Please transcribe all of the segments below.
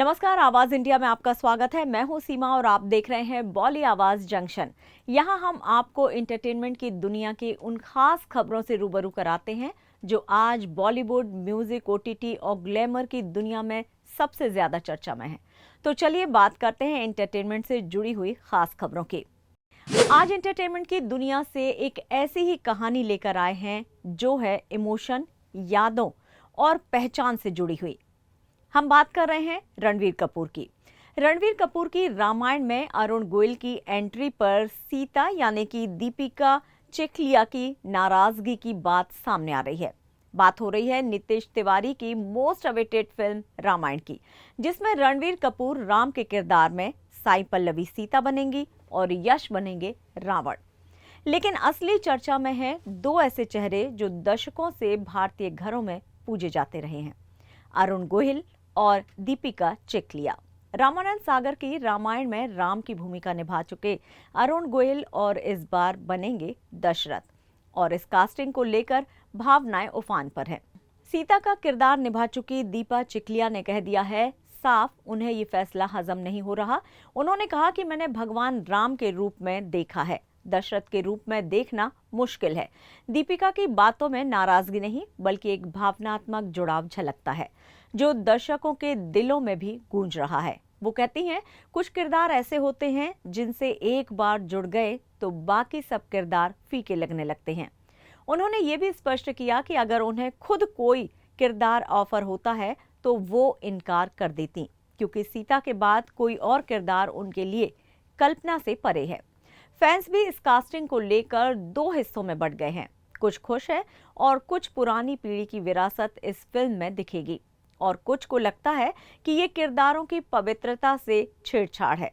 नमस्कार, आवाज इंडिया में आपका स्वागत है। मैं हूं सीमा और आप देख रहे हैं बॉली आवाज जंक्शन। यहां हम आपको एंटरटेनमेंट की दुनिया की उन खास खबरों से रूबरू कराते हैं जो आज बॉलीवुड, म्यूजिक, ओटीटी और ग्लैमर की दुनिया में सबसे ज्यादा चर्चा में है। तो चलिए बात करते हैं एंटरटेनमेंट से जुड़ी हुई खास खबरों की। आज एंटरटेनमेंट की दुनिया से एक ऐसी ही कहानी लेकर आए हैं जो है इमोशन, यादों और पहचान से जुड़ी हुई। हम बात कर रहे हैं रणवीर कपूर की। रणवीर कपूर की रामायण में अरुण गोयल की एंट्री पर सीता यानी कि दीपिका चिखलिया की नाराजगी की बात सामने आ रही है। बात हो रही है नीतीश तिवारी की मोस्ट अवेटेड फिल्म रामायण की, जिसमें रणवीर कपूर राम के किरदार में, साई पल्लवी सीता बनेंगी और यश बनेंगे रावण। लेकिन असली चर्चा में है दो ऐसे चेहरे जो दशकों से भारतीय घरों में पूजे जाते रहे हैं, अरुण गोयल और दीपिका चिखलिया। रामानंद सागर की रामायण में राम की भूमिका निभा चुके अरुण गोयल और इस बार बनेंगे दशरथ, और इस कास्टिंग को लेकर भावनाएं उफान पर हैं। सीता का किरदार निभा चुकी दीपा चिखलिया ने कह दिया है साफ, उन्हें ये फैसला हजम नहीं हो रहा। उन्होंने कहा कि मैंने भगवान राम के रूप में देखा है, दशरथ के रूप में देखना मुश्किल है। दीपिका की बातों में नाराजगी नहीं बल्कि एक भावनात्मक जुड़ाव झलकता है जो दर्शकों के दिलों में भी गूंज रहा है। वो कहती हैं, कुछ किरदार ऐसे होते हैं जिनसे एक बार जुड़ गए तो बाकी सब किरदार फीके लगने लगते हैं। उन्होंने ये भी स्पष्ट किया कि अगर उन्हें खुद कोई किरदार ऑफर होता है तो वो इनकार कर देती, क्योंकि सीता के बाद कोई और किरदार उनके लिए कल्पना से परे है। फैंस भी इस कास्टिंग को लेकर दो हिस्सों में बंट गए हैं। कुछ खुश है और कुछ पुरानी पीढ़ी की विरासत इस फिल्म में दिखेगी, और कुछ को लगता है कि ये किरदारों की पवित्रता से छेड़छाड़ है।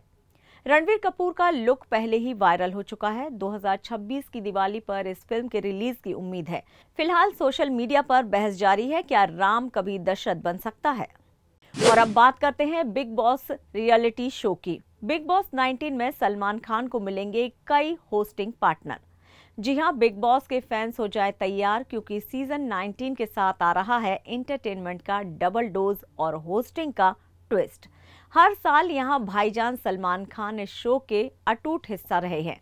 रणवीर कपूर का लुक पहले ही वायरल हो चुका है। 2026 की दिवाली पर इस फिल्म के रिलीज की उम्मीद है। फिलहाल सोशल मीडिया पर बहस जारी है, क्या राम कभी दशरथ बन सकता है। और अब बात करते हैं बिग बॉस रियलिटी शो की। बिग बॉस 19 में सलमान खान को मिलेंगे कई होस्टिंग पार्टनर। जी हां, बिग बॉस के फैंस हो जाए तैयार, क्योंकि सीजन 19 के साथ आ रहा है एंटरटेनमेंट का डबल डोज और होस्टिंग का ट्विस्ट। हर साल यहां भाईजान सलमान खान इस शो के अटूट हिस्सा रहे हैं,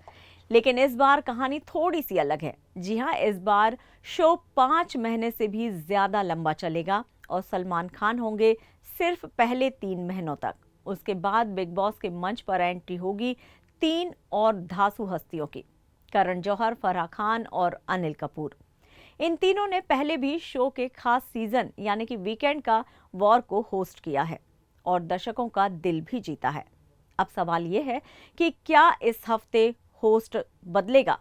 लेकिन इस बार कहानी थोड़ी सी अलग है। जी हां, इस बार शो 5 महीने से भी ज्यादा लंबा चलेगा और सलमान खान होंगे सिर्फ पहले 3 महीनों तक। उसके बाद बिग बॉस के मंच पर एंट्री होगी 3 और धांसू हस्तियों की, करण जौहर, फराह खान और अनिल कपूर। इन तीनों ने पहले भी शो के खास सीजन यानी कि वीकेंड का वॉर को होस्ट किया है और दर्शकों का दिल भी जीता है। अब सवाल यह है कि क्या इस हफ्ते होस्ट बदलेगा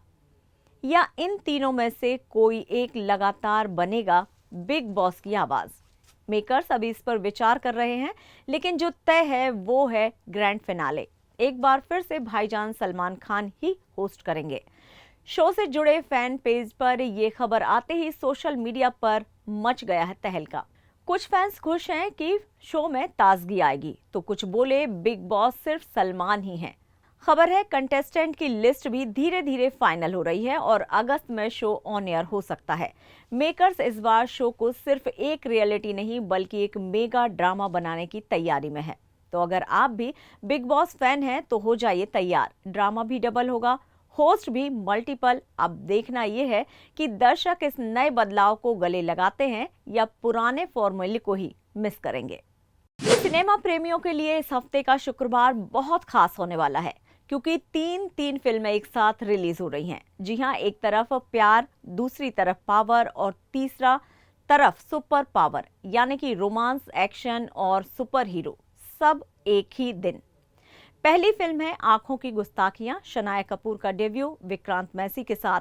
या इन तीनों में से कोई एक लगातार बनेगा बिग बॉस की आवाज। मेकर्स अभी इस पर विचार कर रहे हैं, लेकिन जो तय है वो है ग्रैंड फिनाले। एक बार फिर से भाईजान सलमान खान ही होस्ट करेंगे। शो से जुड़े फैन पेज पर यह खबर आते ही सोशल मीडिया पर मच गया है तहलका। कुछ फैंस खुश हैं कि शो में ताजगी आएगी, तो कुछ बोले बिग बॉस सिर्फ सलमान ही हैं। खबर है कंटेस्टेंट की लिस्ट भी धीरे धीरे फाइनल हो रही है और अगस्त में शो ऑन एयर हो सकता है। मेकर्स इस बार शो को सिर्फ एक रियलिटी नहीं बल्कि एक मेगा ड्रामा बनाने की तैयारी में है। तो अगर आप भी बिग बॉस फैन हैं तो हो जाइए तैयार। ड्रामा भी डबल होगा, होस्ट भी मल्टीपल। अब देखना यह है कि दर्शक इस नए बदलाव को गले लगाते हैं या पुराने फॉर्मूले को ही मिस करेंगे। सिनेमा प्रेमियों के लिए इस हफ्ते का शुक्रवार बहुत खास होने वाला है, क्योंकि तीन फिल्में एक साथ रिलीज हो रही हैं। जी हां, एक तरफ प्यार, दूसरी तरफ पावर और तीसरा तरफ सुपर पावर, यानी कि रोमांस, एक्शन और सुपर हीरो सब एक ही दिन। पहली फिल्म है आंखों की गुस्ताखियां। शनाया कपूर का डेब्यू विक्रांत मैसी के साथ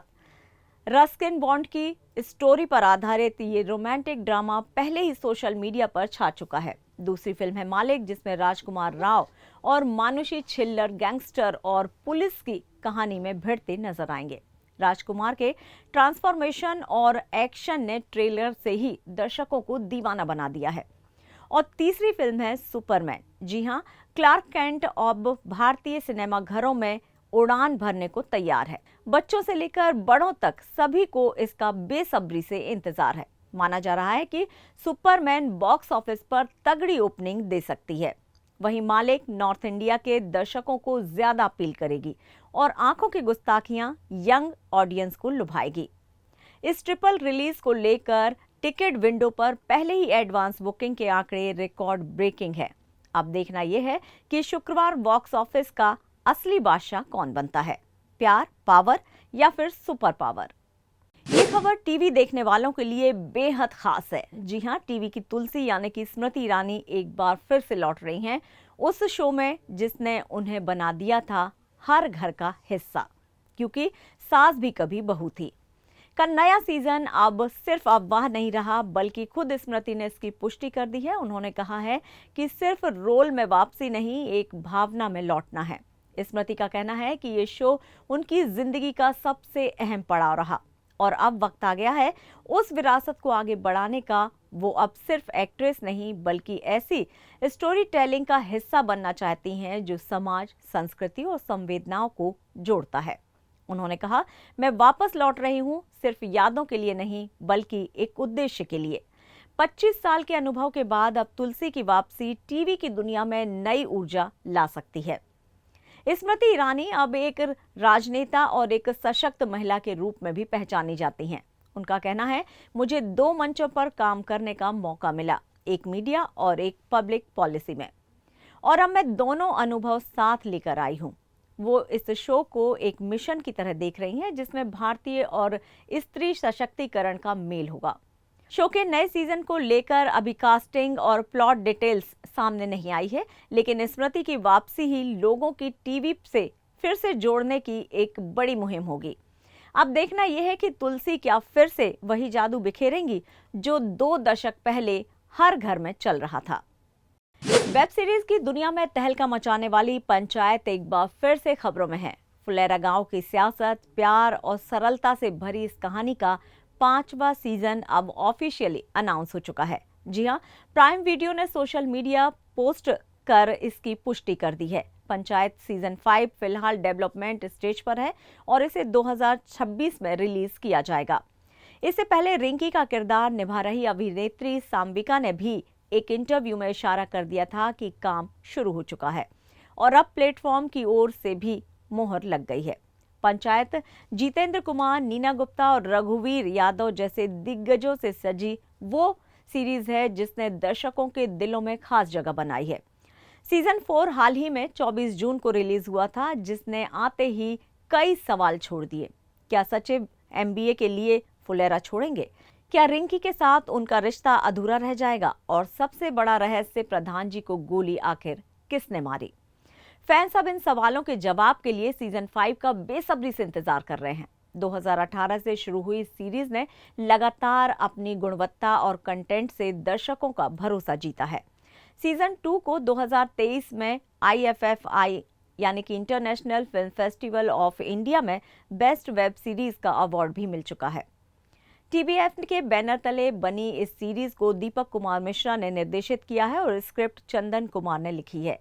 रस्किन बॉन्ड की स्टोरी पर आधारित ये रोमांटिक ड्रामा पहले ही सोशल मीडिया पर छा चुका है। दूसरी फिल्म है मालिक, जिसमें राजकुमार राव और मानुषी छिल्लर गैंगस्टर और पुलिस की कहानी में भिड़ते नजर आएंगे। राजकुमार के ट्रांसफॉर्मेशन और एक्शन ने ट्रेलर से ही दर्शकों को दीवाना बना दिया है। और तीसरी फिल्म है सुपरमैन। जी हां, क्लार्क केंट अब भारतीय सिनेमा घरों में उड़ान भरने को तैयार है। बच्चों से लेकर बड़ों तक सभी को इसका बेसब्री से इंतजार है। माना जा रहा है कि सुपरमैन बॉक्स ऑफिस पर तगड़ी ओपनिंग दे सकती है। वहीं मालिक नॉर्थ इंडिया के दर्शकों को ज्यादा अपील करेगी और आंखों की गुस्ताखियां यंग ऑडियंस को लुभाएगी। इस ट्रिपल रिलीज को लेकर टिकट विंडो पर पहले ही एडवांस बुकिंग के आंकड़े रिकॉर्ड ब्रेकिंग है। अब देखना यह है कि शुक्रवार बॉक्स ऑफिस का असली बादशाह कौन बनता है, प्यार, पावर या फिर सुपर पावर। ये खबर टीवी देखने वालों के लिए बेहद खास है। जी हां, टीवी की तुलसी यानी कि स्मृति ईरानी एक बार फिर से लौट रही हैं उस शो में जिसने उन्हें बना दिया था हर घर का हिस्सा, क्योंकि सास भी कभी बहू थी का नया सीजन अब सिर्फ अफवाह नहीं रहा, बल्कि खुद स्मृति ने इसकी पुष्टि कर दी है। उन्होंने कहा है कि सिर्फ रोल में वापसी नहीं, एक भावना में लौटना है। स्मृति का कहना है कि ये शो उनकी जिंदगी का सबसे अहम पड़ाव रहा और अब वक्त आ गया है उस विरासत को आगे बढ़ाने का। वो अब सिर्फ एक्ट्रेस नहीं, बल्कि ऐसी स्टोरी टेलिंग का हिस्सा बनना चाहती हैं जो समाज, संस्कृति और संवेदनाओं को जोड़ता है। उन्होंने कहा, मैं वापस लौट रही हूं, सिर्फ यादों के लिए नहीं, बल्कि एक उद्देश्य के लिए। 25 साल के अनुभव के बाद अब तुलसी की वापसी टीवी की दुनिया में नई ऊर्जा ला सकती है। स्मृति ईरानी अब एक राजनेता और एक सशक्त महिला के रूप में भी पहचानी जाती हैं। उनका कहना है, मुझे 2 मंचों पर काम करने का मौका मिला, एक मीडिया और एक पब्लिक पॉलिसी में, और अब मैं दोनों अनुभव साथ लेकर आई हूं। वो इस शो को एक मिशन की तरह देख रही हैं जिसमें भारतीय और स्त्री सशक्तिकरण का मेल होगा। शो के नए सीजन को लेकर अभी कास्टिंग और प्लॉट डिटेल्स सामने नहीं आई है, लेकिन स्मृति की वापसी ही लोगों की टीवी से फिर से जोड़ने की एक बड़ी मुहिम होगी। अब देखना यह है कि तुलसी क्या फिर से वही जादू बिखेरेंगी जो 2 दशक पहले हर घर में चल रहा था। वेब सीरीज की दुनिया में तहलका मचाने वाली पंचायत एक बार फिर से खबरों में है। फुलेरा गांव की सियासत, प्यार और सरलता से भरी इस कहानी का 5वां सीजन अब ऑफिशियली अनाउंस हो चुका है। जी हां, प्राइम वीडियो ने सोशल मीडिया पोस्ट कर इसकी पुष्टि कर दी है। पंचायत सीजन 5 फिलहाल डेवलपमेंट स्टेज पर है और इसे 2026 में रिलीज किया जाएगा। इससे पहले रिंकी का किरदार निभा रही अभिनेत्री साम्बिका ने भी एक इंटरव्यू में इशारा कर दिया था कि काम शुरू हो चुका है और अब प्लेटफॉर्म की ओर से भी मोहर लग गई है। पंचायत जितेंद्र कुमार, नीना गुप्ता और रघुवीर यादव जैसे दिग्गजों से सजी वो सीरीज है जिसने दर्शकों के दिलों में खास जगह बनाई है। सीजन 4 हाल ही में 24 जून को रिलीज हुआ था, जिसने आते ही कई सवाल छोड़ दिए। क्या सचिव MBA के लिए फुलेरा छोड़ेंगे? क्या रिंकी के साथ उनका रिश्ता अधूरा रह जाएगा? और सबसे बड़ा रहस्य, प्रधान जी को गोली आखिर किसने मारी? फैंस अब इन सवालों के जवाब के लिए सीजन 5 का बेसब्री से इंतजार कर रहे हैं। 2018 से शुरू हुई इस सीरीज ने लगातार अपनी गुणवत्ता और कंटेंट से दर्शकों का भरोसा जीता है। सीजन 2 को 2023 में IFFI यानी कि international film festival of India में बेस्ट वेब सीरीज का अवार्ड भी मिल चुका है। TBF के बैनर तले बनी इस सीरीज को दीपक कुमार मिश्रा ने निर्देशित किया है और स्क्रिप्ट चंदन कुमार ने लिखी है।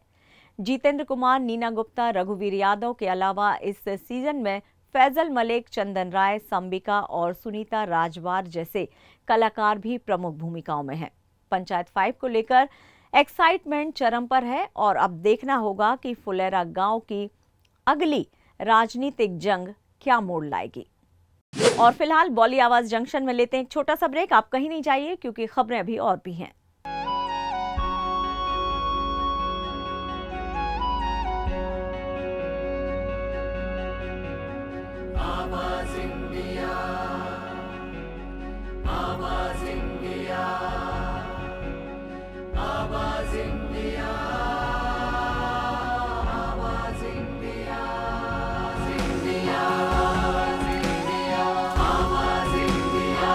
जितेंद्र कुमार, नीना गुप्ता, रघुवीर यादव के अलावा इस सीजन में फैजल मलिक, चंदन राय, संबिका और सुनीता राजवार जैसे कलाकार भी प्रमुख भूमिकाओं में हैं। पंचायत 5 को लेकर एक्साइटमेंट चरम पर है और अब देखना होगा कि फुलेरा गांव की अगली राजनीतिक जंग क्या मोड़ लाएगी। और फिलहाल बॉली आवाज जंक्शन में लेते हैं एक छोटा सा ब्रेक। आप कहीं नहीं जाइए क्योंकि खबरें अभी और भी हैं। आवाज इंडिया, आवाज इंडिया, आवाज इंडिया, आवाज इंडिया, इंडिया, इंडिया, आवाज इंडिया।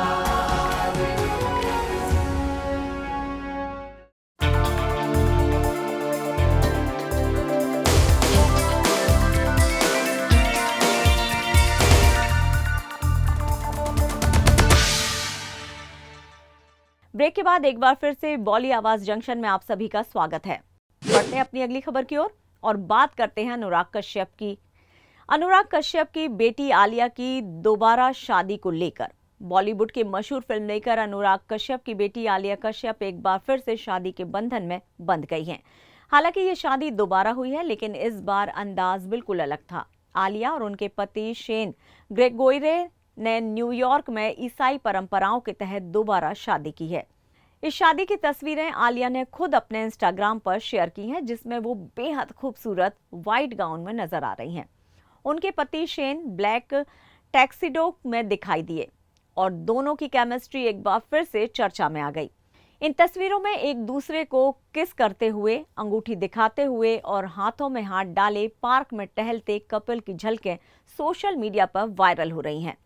ब्रेक के बाद एक बार फिर से बॉली आवाज जंक्शन में आप सभी का स्वागत है। बढ़ते हैं अपनी अगली खबर की ओर और बात करते हैं अनुराग कश्यप की। अनुराग कश्यप की बेटी आलिया की दोबारा शादी को लेकर बॉलीवुड के मशहूर फिल्म मेकर अनुराग कश्यप की बेटी आलिया कश्यप एक बार फिर से शादी के बंधन में बंध गई हैं। हालांकि ये शादी दोबारा हुई है, लेकिन इस बार अंदाज बिल्कुल अलग था। आलिया और उनके पति शेन ग्रेगोयरे ने न्यूयॉर्क में ईसाई परंपराओं के तहत दोबारा शादी की है। इस शादी की तस्वीरें आलिया ने खुद अपने इंस्टाग्राम पर शेयर की हैं, जिसमें वो बेहद खूबसूरत व्हाइट गाउन में नजर आ रही हैं। उनके पति शेन ब्लैक टैक्सिडो में दिखाई दिए और दोनों की केमिस्ट्री एक बार फिर से चर्चा में आ गई। इन तस्वीरों में एक दूसरे को किस करते हुए, अंगूठी दिखाते हुए और हाथों में हाथ डाले पार्क में टहलते कपल की झलकें सोशल मीडिया पर वायरल हो रही हैं।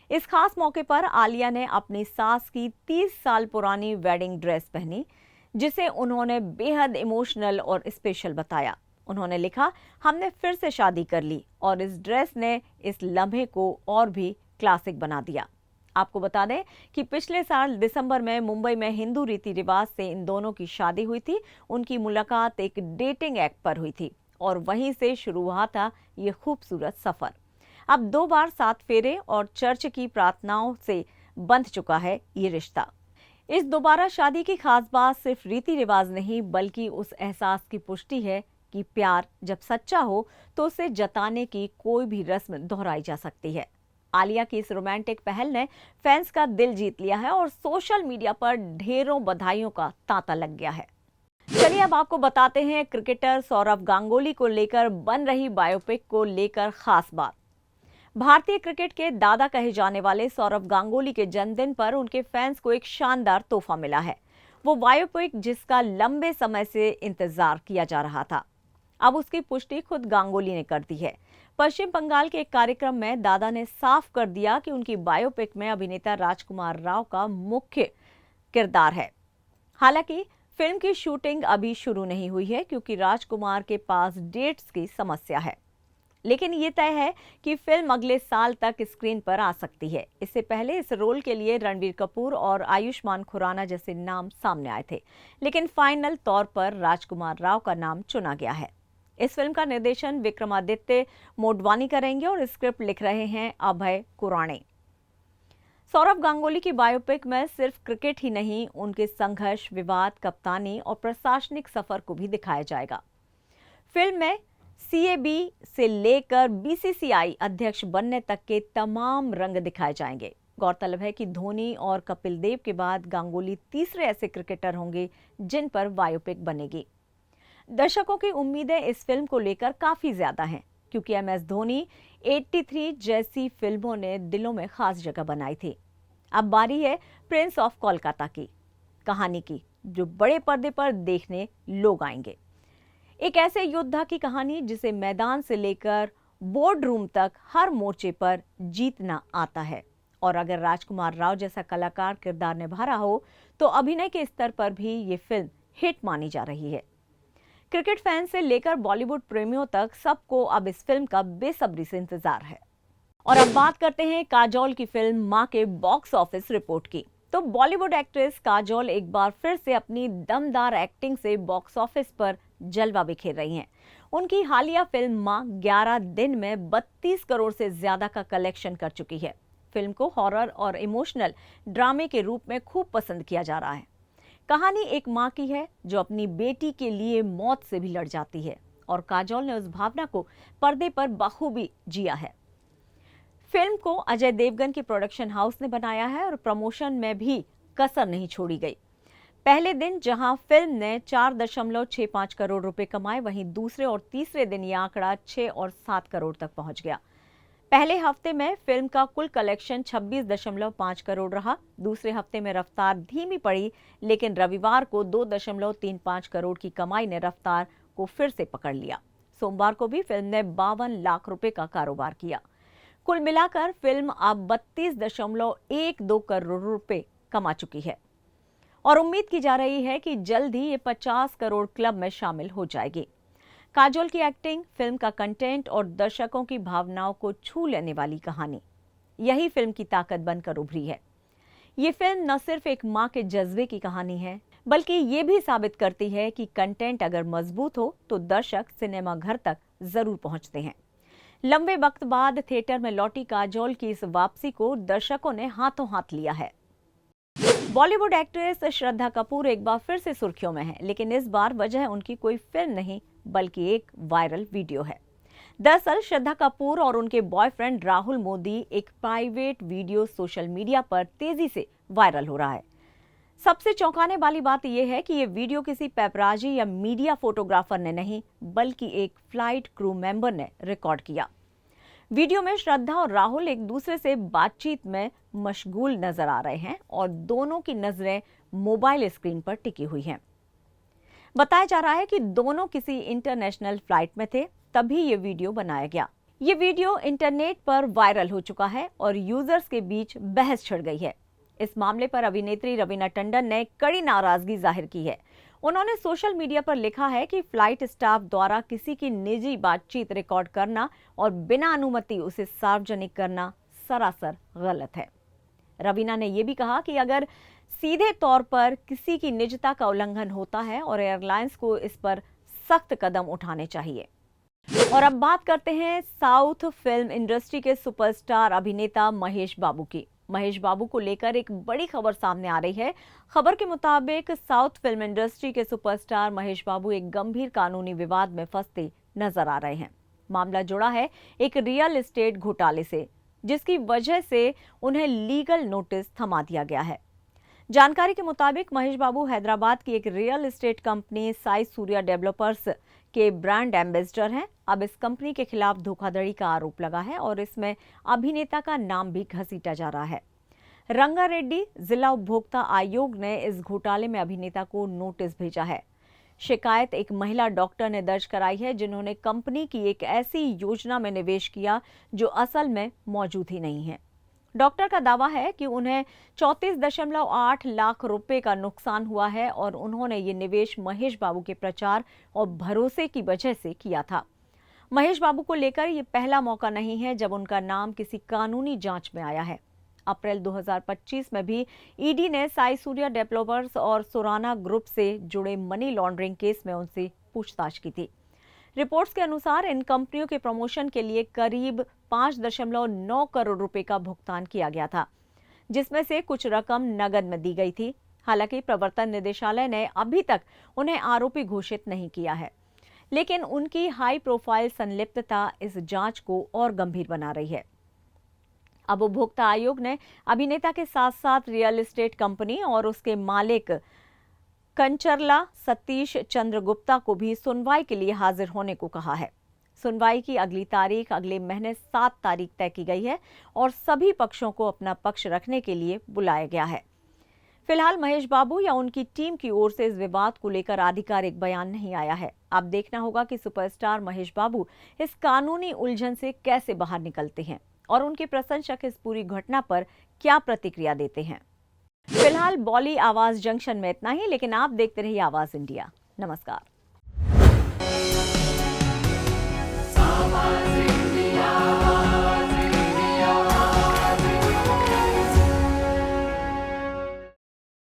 इस खास मौके पर आलिया ने अपनी सास की 30 साल पुरानी वेडिंग ड्रेस पहनी, जिसे उन्होंने बेहद इमोशनल और स्पेशल बताया। उन्होंने लिखा, हमने फिर से शादी कर ली और इस ड्रेस ने इस लम्हे को और भी क्लासिक बना दिया। आपको बता दें कि पिछले साल दिसंबर में मुंबई में हिंदू रीति रिवाज से इन दोनों की शादी हुई थी। उनकी मुलाकात एक डेटिंग ऐप पर हुई थी और वहीं से शुरू हुआ था ये खूबसूरत सफर। अब 2 बार 7 फेरे और चर्च की प्रार्थनाओं से बंध चुका है ये रिश्ता। इस दोबारा शादी की खास बात सिर्फ रीति रिवाज नहीं, बल्कि उस एहसास की पुष्टि है कि प्यार जब सच्चा हो तो उसे जताने की कोई भी रस्म दोहराई जा सकती है। आलिया की इस रोमांटिक पहल ने फैंस का दिल जीत लिया है और सोशल मीडिया पर ढेरों बधाइयों का तांता लग गया है। चलिए अब आपको बताते हैं क्रिकेटर सौरव गांगुली को लेकर बन रही बायोपिक को लेकर खास बात। भारतीय क्रिकेट के दादा कहे जाने वाले सौरव गांगुली के जन्मदिन पर उनके फैंस को एक शानदार तोहफा मिला है। वो बायोपिक जिसका लंबे समय से इंतजार किया जा रहा था, अब उसकी पुष्टि खुद गांगुली ने कर दी है। पश्चिम बंगाल के एक कार्यक्रम में दादा ने साफ कर दिया कि उनकी बायोपिक में अभिनेता राजकुमार राव का मुख्य किरदार है। हालांकि फिल्म की शूटिंग अभी शुरू नहीं हुई है क्योंकि राजकुमार के पास डेट्स की समस्या है, लेकिन ये तय है कि फिल्म अगले साल तक स्क्रीन पर आ सकती है। इससे पहले इस रोल के लिए रणबीर कपूर और आयुष्मान खुराना जैसे नाम सामने आए थे, लेकिन फाइनल तौर पर राजकुमार राव का नाम चुना गया है। इस फिल्म का निर्देशन विक्रमादित्य मोडवानी करेंगे और स्क्रिप्ट लिख रहे हैं अभय कुराणे। सौरव गांगुली की बायोपिक में सिर्फ क्रिकेट ही नहीं, उनके संघर्ष, विवाद, कप्तानी और प्रशासनिक सफर को भी दिखाया जाएगा। फिल्म में सीएबी से लेकर बीसीसीआई अध्यक्ष बनने तक के तमाम रंग दिखाए जाएंगे। गौरतलब है कि धोनी और कपिल देव के बाद गांगुली तीसरे ऐसे क्रिकेटर होंगे जिन पर बायोपिक बनेगी। दर्शकों की उम्मीदें इस फिल्म को लेकर काफी ज्यादा हैं, क्योंकि एमएस धोनी 83 जैसी फिल्मों ने दिलों में खास जगह बनाई थी। अब बारी है प्रिंस ऑफ कोलकाता की कहानी की, जो बड़े पर्दे पर देखने लोग आएंगे। एक ऐसे योद्धा की कहानी जिसे मैदान से लेकर बोर्ड रूम तक हर मोर्चे पर जीतना आता है। और अगर राजकुमार राव जैसा कलाकार किरदार निभा रहा हो तो अभिनय के स्तर पर भी ये फिल्म हिट मानी जा रही है। क्रिकेट फैन से लेकर बॉलीवुड प्रेमियों तक सबको अब इस फिल्म का बेसब्री से इंतजार है। और अब बात करते हैं काजोल की फिल्म मां के बॉक्स ऑफिस रिपोर्ट की। तो बॉलीवुड एक्ट्रेस काजोल एक बार फिर से अपनी दमदार एक्टिंग से बॉक्स ऑफिस पर जलवा बिखेर रही हैं। उनकी हालिया फिल्म मां 11 दिन में 32 करोड़ से ज्यादा का कलेक्शन कर चुकी है। फिल्म को हॉरर और इमोशनल ड्रामे के रूप में खूब पसंद किया जा रहा है। कहानी एक मां की है जो अपनी बेटी के लिए मौत से भी लड़ जाती है, और काजोल ने उस भावना को पर्दे पर बखूबी जिया है। फिल्म को अजय देवगन के प्रोडक्शन हाउस ने बनाया है और प्रमोशन में भी कसर नहीं छोड़ी गई। पहले दिन जहां फिल्म ने 4.65 करोड़ रुपए कमाए, वहीं दूसरे और तीसरे दिन यह आंकड़ा 6 और 7 करोड़ तक पहुंच गया। पहले हफ्ते में फिल्म का कुल कलेक्शन 26.5 करोड़ रहा। दूसरे हफ्ते में रफ्तार धीमी पड़ी, लेकिन रविवार को 2.35 करोड़ की कमाई ने रफ्तार को फिर से पकड़ लिया। सोमवार को भी फिल्म ने 52 लाख रुपए का कारोबार किया। कुल मिलाकर फिल्म अब 32.12 करोड़ रुपए कमा चुकी है और उम्मीद की जा रही है कि जल्द ही ये 50 करोड़ क्लब में शामिल हो जाएगी। काजोल की एक्टिंग, फिल्म का कंटेंट और दर्शकों की भावनाओं को छू लेने वाली कहानी, यही फिल्म की ताकत बनकर उभरी है। ये फिल्म न सिर्फ एक मां के जज्बे की कहानी है, बल्कि ये भी साबित करती है कि कंटेंट अगर मजबूत हो तो दर्शक सिनेमा घर तक जरूर पहुंचते हैं। लंबे वक्त बाद थिएटर में लौटी काजोल की इस वापसी को दर्शकों ने हाथों हाथ लिया है। बॉलीवुड एक्ट्रेस श्रद्धा कपूर एक बार फिर से सुर्खियों में है, लेकिन इस बार वजह उनकी कोई फिल्म नहीं बल्कि एक वायरल वीडियो है। दरअसल श्रद्धा कपूर और उनके बॉयफ्रेंड राहुल मोदी एक प्राइवेट वीडियो सोशल मीडिया पर तेजी से वायरल हो रहा है। सबसे चौंकाने वाली बात यह है कि ये वीडियो किसी पेपराजी या मीडिया फोटोग्राफर ने नहीं बल्कि एक फ्लाइट क्रू मेंबर ने रिकॉर्ड किया। वीडियो में श्रद्धा और राहुल एक दूसरे से बातचीत में मशगूल नजर आ रहे हैं और दोनों की नजरें मोबाइल स्क्रीन पर टिकी हुई हैं। बताया जा रहा है कि दोनों किसी इंटरनेशनल फ्लाइट में थे, तभी ये वीडियो बनाया गया। ये वीडियो इंटरनेट पर वायरल हो चुका है और यूजर्स के बीच बहस छिड़ गई है। इस मामले पर अभिनेत्री रवीना टंडन ने कड़ी नाराजगी जाहिर की है। उन्होंने सोशल मीडिया पर लिखा है कि फ्लाइट स्टाफ द्वारा किसी की निजी बातचीत रिकॉर्ड करना और बिना अनुमति उसे सार्वजनिक करना सरासर गलत है। रवीना ने यह भी कहा कि अगर सीधे तौर पर किसी की निजता का उल्लंघन होता है और एयरलाइंस को इस पर सख्त कदम उठाने चाहिए। और अब बात करते हैं साउथ फिल्म इंडस्ट्री के सुपरस्टार अभिनेता महेश बाबू की। महेश बाबू को लेकर एक बड़ी खबर सामने आ रही है। खबर के मुताबिक साउथ फिल्म इंडस्ट्री के सुपरस्टार महेश बाबू एक गंभीर कानूनी विवाद में फंसते नजर आ रहे हैं। मामला जुड़ा है एक रियल एस्टेट घोटाले से, जिसकी वजह से उन्हें लीगल नोटिस थमा दिया गया है। जानकारी के मुताबिक महेश बाबू हैदराबाद की एक real estate company Sai Surya developers के ब्रांड एम्बेसडर हैं। अब इस कंपनी के खिलाफ धोखाधड़ी का आरोप लगा है और इसमें अभिनेता का नाम भी घसीटा जा रहा है। रंगारेड्डी जिला उपभोक्ता आयोग ने इस घोटाले में अभिनेता को नोटिस भेजा है। शिकायत एक महिला डॉक्टर ने दर्ज कराई है, जिन्होंने कंपनी की एक ऐसी योजना में निवेश किया जो असल में मौजूद ही नहीं है। डॉक्टर का दावा है कि उन्हें 34.8 लाख रुपए का नुकसान हुआ है और उन्होंने ये निवेश महेश बाबू के प्रचार और भरोसे की वजह से किया था। महेश बाबू को लेकर ये पहला मौका नहीं है जब उनका नाम किसी कानूनी जांच में आया है। अप्रैल 2025 में भी ईडी ने साई सूर्या डेवलपर्स और सुराना ग्रुप से जुड़े मनी लॉन्ड्रिंग केस में उनसे पूछताछ की थी। रिपोर्ट्स के अनुसार इन कंपनियों के प्रमोशन के लिए करीब 5.9 करोड़ रुपए का भुगतान किया गया था, जिसमें से कुछ रकम नगद में दी गई थी। हालांकि प्रवर्तन निदेशालय ने अभी तक उन्हें आरोपी घोषित नहीं किया है, लेकिन उनकी हाई प्रोफाइल संलिप्तता इस जांच को और गंभीर बना रही है। अब उपभोक्ता आयोग ने अभिनेता के साथ साथ रियल एस्टेट कंपनी और उसके मालिक कंचरला सतीश चंद्र गुप्ता को भी सुनवाई के लिए हाजिर होने को कहा है। सुनवाई की अगली तारीख अगले महीने 7 तारीख तय की गई है और सभी पक्षों को अपना पक्ष रखने के लिए बुलाया गया है। फिलहाल महेश बाबू या उनकी टीम की ओर से इस विवाद को लेकर आधिकारिक बयान नहीं आया है। अब देखना होगा कि सुपरस्टार महेश बाबू इस कानूनी उलझन से कैसे बाहर निकलते हैं और उनके प्रशंसक इस पूरी घटना पर क्या प्रतिक्रिया देते हैं। फिलहाल बॉली आवाज जंक्शन में इतना ही, लेकिन आप देखते रहिए आवाज इंडिया। नमस्कार।